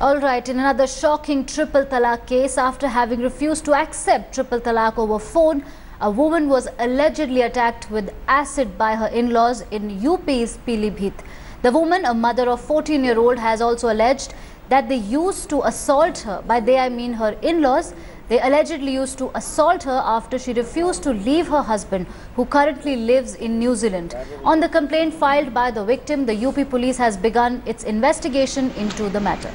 All right, in another shocking triple talaq case, after having refused to accept triple talaq over phone, a woman was allegedly attacked with acid by her in-laws in UP's Pilibhit. The woman, a mother of 14-year-old, has also alleged that they used to assault her. By they I mean her in-laws. They allegedly used to assault her after she refused to leave her husband, who currently lives in New Zealand. On the complaint filed by the victim, the UP police has begun its investigation into the matter.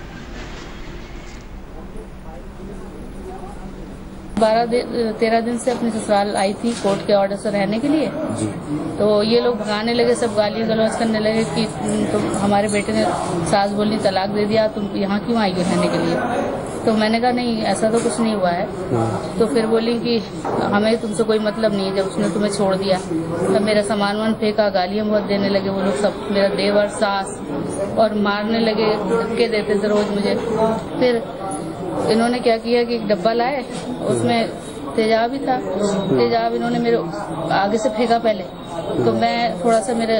12-13 दिन से अपने ससुराल आई थी court के order से रहने के लिए। तो ये लोग भगाने लगे, सब गालियाँ गलौज करने लगे कि तुम हमारे बेटे ने सास बोलनी तलाक दे दिया, तुम यहाँ क्यों आई हो रहने के लिए। तो मैंने कहा नहीं, ऐसा तो कुछ नहीं हुआ है। तो फिर बोली कि हमें तुमसे कोई मतलब नहीं है, जब उसने तुम्हें छोड़ दिया। तब मेरा सामान वान फेंका, गालियाँ बहुत देने लगे वो लोग सब, मेरा देवर सास, और मारने लगे, धक्के देते थे रोज मुझे। फिर इन्होंने क्या किया कि एक डब्बा लाए, उसमें तेजाब भी था। तेजाब इन्होंने मेरे आगे से फेंका पहले, तो मैं थोड़ा सा मेरे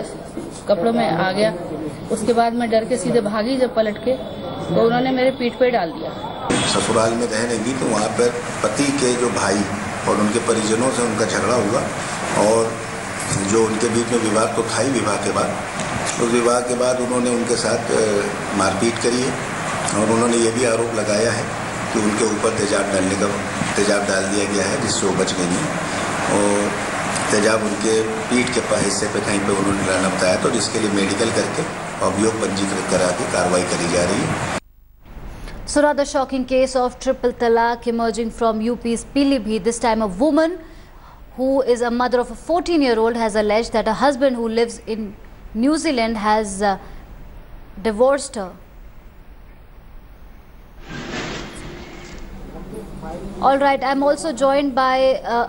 कपड़ों में आ गया। उसके बाद मैं डर के सीधे भागी जब पलट के, तो उन्होंने मेरे पीठ पे डाल दिया। ससुराल में रह रही थी तो वहाँ पर पति के जो भाई और उनके परिजनों से उनका झगड़ा हुआ, और जो उनके बीच में विवाद तो था ही विवाह के बाद। उस विवाह के बाद उन्होंने उनके साथ मारपीट करी है, और उन्होंने ये भी आरोप लगाया है कि उनके ऊपर तेजाब डाल दिया गया है, जिससे वो बच गई हैं। और तेजाब उनके पीठ के हिस्से पे कहीं पे उन्होंने डालना बताया, तो जिसके लिए मेडिकल करके अभियोग पंजीकृत करा के कार्रवाई करी जा रही है। So another shocking case of triple talaq emerging from UP's Pilibhit. This time a woman who is a mother of a 14-year-old has alleged that her husband, who lives in New Zealand, has divorced her. All right, I'm also joined by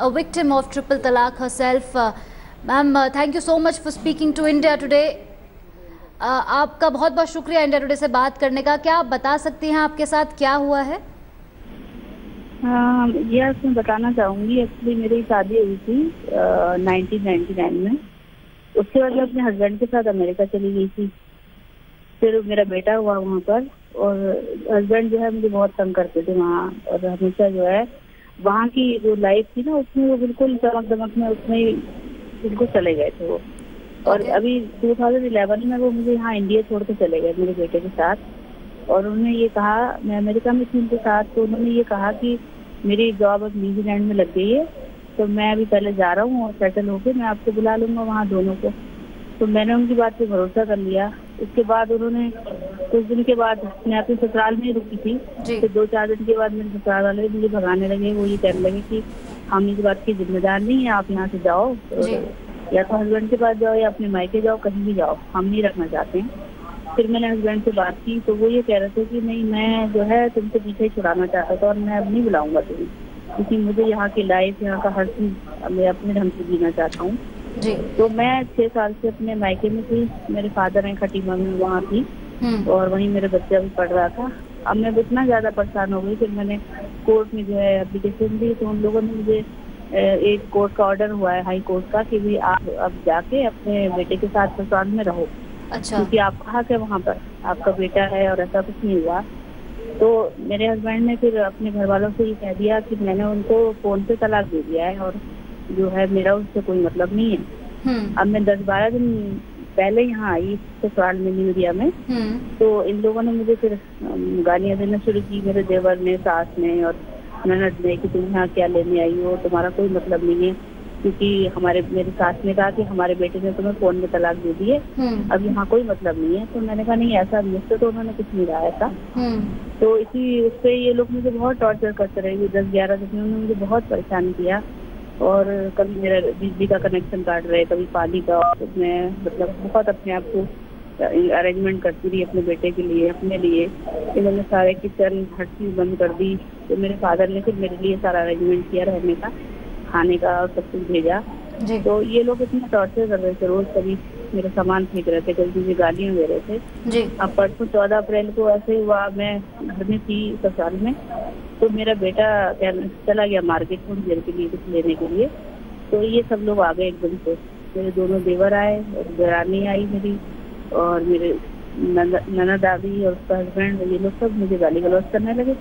a victim of triple talaq herself. Ma'am, thank you so much for speaking to India Today. आपका बहुत बहुत शुक्रिया India today से बात करने का। क्या आप बता सकती हैं आपके साथ क्या हुआ है? यस, मैं बताना चाहूँगी। एक्चुअली मेरी शादी हुई थी 1999 में। उसके बाद मैं अपने हस्बैंड के साथ अमेरिका चली गई थी। फिर मेरा बेटा हुआ वहाँ पर, और हस्बैंड जो है मुझे बहुत तंग करते थे वहाँ, और हमेशा जो है वहाँ की जो लाइफ थी ना, उसमें वो बिल्कुल चमक दमक में उसमें बिल्कुल चले गए थे वो। और अभी 2011 में वो मुझे यहाँ इंडिया छोड़ के चले गए मेरे बेटे के साथ। और उन्होंने ये कहा, मैं अमेरिका में थी उनके साथ, तो उन्होंने ये कहा कि मेरी जॉब अब न्यूजीलैंड में लग गई है, तो मैं अभी पहले जा रहा हूँ और सेटल होके मैं आपको बुला लूँगा वहाँ दोनों को। तो मैंने उनकी बात पे भरोसा कर लिया। उसके बाद उन्होंने कुछ दिन के बाद, मैं अपने ससुराल में ही रुकी थी, फिर 2-4 दिन के बाद मेरे ससुराल वाले मुझे भगाने लगे। वो ये कहने लगे कि हम इस बात की जिम्मेदार नहीं है, आप यहाँ से जाओ, या तो हस्बैंड के पास जाओ या अपने मायके जाओ, कहीं भी जाओ, हम नहीं रखना चाहते हैं। फिर मैंने हस्बैंड से बात की, तो वो ये कह रहे थे कि नहीं, मैं जो है तुमसे पीछे छुड़ाना चाहता था, और मैं अब नहीं बुलाऊंगा तुम्हें, क्योंकि मुझे यहाँ की लाइफ, यहाँ का हर चीज मैं अपने ढंग से जीना चाहता हूँ। तो मैं 6 साल से अपने मायके में थी। मेरे फादर हैं खटीमा में, वहाँ थी, और वहीं मेरा बच्चा भी पढ़ रहा था। अब मैं इतना ज्यादा परेशान हो गई, फिर मैंने कोर्ट में जो है एप्लीकेशन दी, तो उन लोगों ने मुझे एक कोर्ट का ऑर्डर हुआ है, हाई कोर्ट का, कि भी आप अब जाके अपने बेटे के साथ ससुराल में रहो। अच्छा। क्योंकि आपका हक है वहाँ पर, आपका बेटा है और ऐसा कुछ नहीं हुआ। तो मेरे हस्बैंड ने फिर अपने घर वालों से ये कह दिया कि मैंने उनको फोन पे तलाक दे दिया है, और जो है मेरा उससे कोई मतलब नहीं है। अब मैं 10-12 दिन पहले यहाँ आई ससुराल में, न्यू इंडिया में। तो इन लोगों ने मुझे फिर गालियाँ देना शुरू की, मेरे देवर ने, सास ने और ननद ने, कि तुम यहाँ क्या लेने आई हो, तुम्हारा कोई मतलब नहीं है, क्योंकि मेरी सास ने कहा कि हमारे बेटे ने तुम्हें फोन में तलाक दे दी है, अब यहाँ कोई मतलब नहीं है। तो मैंने कहा नहीं, ऐसा मुझसे तो उन्होंने कुछ नहीं कहा ऐसा। तो इसी उस पर ये लोग मुझे बहुत टॉर्चर करते रहे। 10-11 दिन उन्होंने मुझे बहुत परेशान किया, और कभी मेरा बिजली का कनेक्शन काट रहे, कभी पानी का। मैं मतलब बहुत अपने आप को अरेंजमेंट करती रही अपने बेटे के लिए, अपने लिए। इन्होंने सारे किचन हर चीज बंद कर दी। तो मेरे फादर ने फिर मेरे लिए सारा अरेंजमेंट किया, रहने का, खाने का, और सब कुछ भेजा। तो ये लोग इतना टॉर्चर कर रहे थे रोज, कभी मेरा सामान फेंक रहे थे, कभी मुझे गालियाँ दे रहे थे। अब परसों 14 अप्रैल को ऐसे हुआ, मैं घर में थी ससुराल में, तो मेरा बेटा चला गया मार्केट में देर के लिए कुछ लेने के लिए। तो ये सब लोग आ गए एकदम से। मेरे दोनों देवर आए, और देरानी आई मेरी, और मेरे ननद दादी और उसका हस्बैंड, ये लोग सब मुझे गाली गलौज करने लगे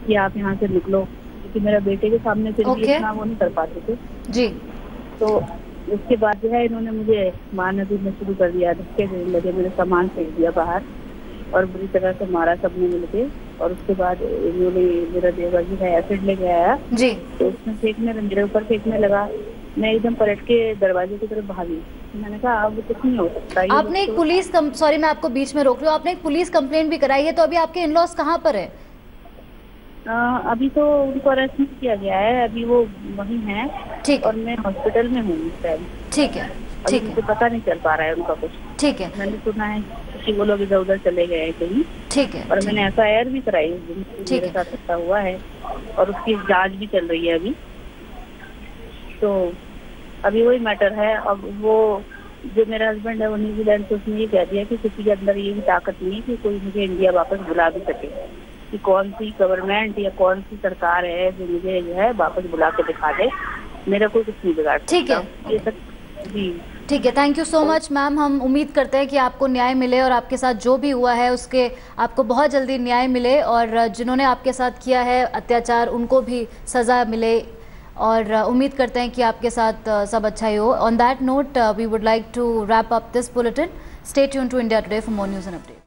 कि आप यहाँ से निकलो, क्योंकि मेरा बेटे के सामने फिर भी इतना वो नहीं कर पाते थे जी। तो उसके बाद जो है इन्होंने मुझे मारना पीटना शुरू कर दिया, धक्के देने लगे, मेरे सामान फेंक दिया बाहर और बुरी तरह से मारा सबने मिलके। और उसके बाद इन्होंने, मेरा देवर जो है एसिड लेके आया जी, तो उसने मेरे ऊपर फेंकने लगा। मैं एकदम पलट के दरवाजे की तरफ भागी। मैंने कहा अब कुछ नहीं हो सकता। आपने एक पुलिस सॉरी मैं आपको बीच में रोक रही हूँ, आपने एक पुलिस कंप्लेंट भी कराई है, तो अभी आपके इन-लॉज कहाँ पर है? अभी तो उनको अरेस्ट नहीं किया गया है, अभी वो वहीं हैं। ठीक, और मैं हॉस्पिटल में हूँ इस टाइम। ठीक है, ठीक है, मुझे पता नहीं चल पा रहा है उनका कुछ। ठीक है, मैंने सुना है कि वो लोग इधर उधर चले गए हैं कहीं। ठीक है, और मैंने FIR भी कराई उस दिन, मेरे है। साथ ऐसा हुआ है और उसकी जांच भी चल रही है अभी। तो अभी वही मैटर है। अब वो जो मेरा हस्बैंड है वो न्यूजीलैंड से, उसने ये कह दिया कि किसी के अंदर ये भी ताकत नहीं है कि कोई मुझे इंडिया वापस बुला भी सके, कि कौन सी गवर्नमेंट या कौन सी सरकार है जो मुझे जो है वापस बुला के दिखा दे, मेरा कोई कुछ नहीं बिगाड़ सकता। ठीक है, ये सब जी ठीक है। Thank you so much ma'am. हम उम्मीद करते हैं कि आपको न्याय मिले और आपके साथ जो भी हुआ है उसके आपको बहुत जल्दी न्याय मिले, और जिन्होंने आपके साथ किया है अत्याचार उनको भी सज़ा मिले, और उम्मीद करते हैं कि आपके साथ सब अच्छा ही हो। On that note we would like to wrap up this bulletin. Stay tuned to India Today for more news and update.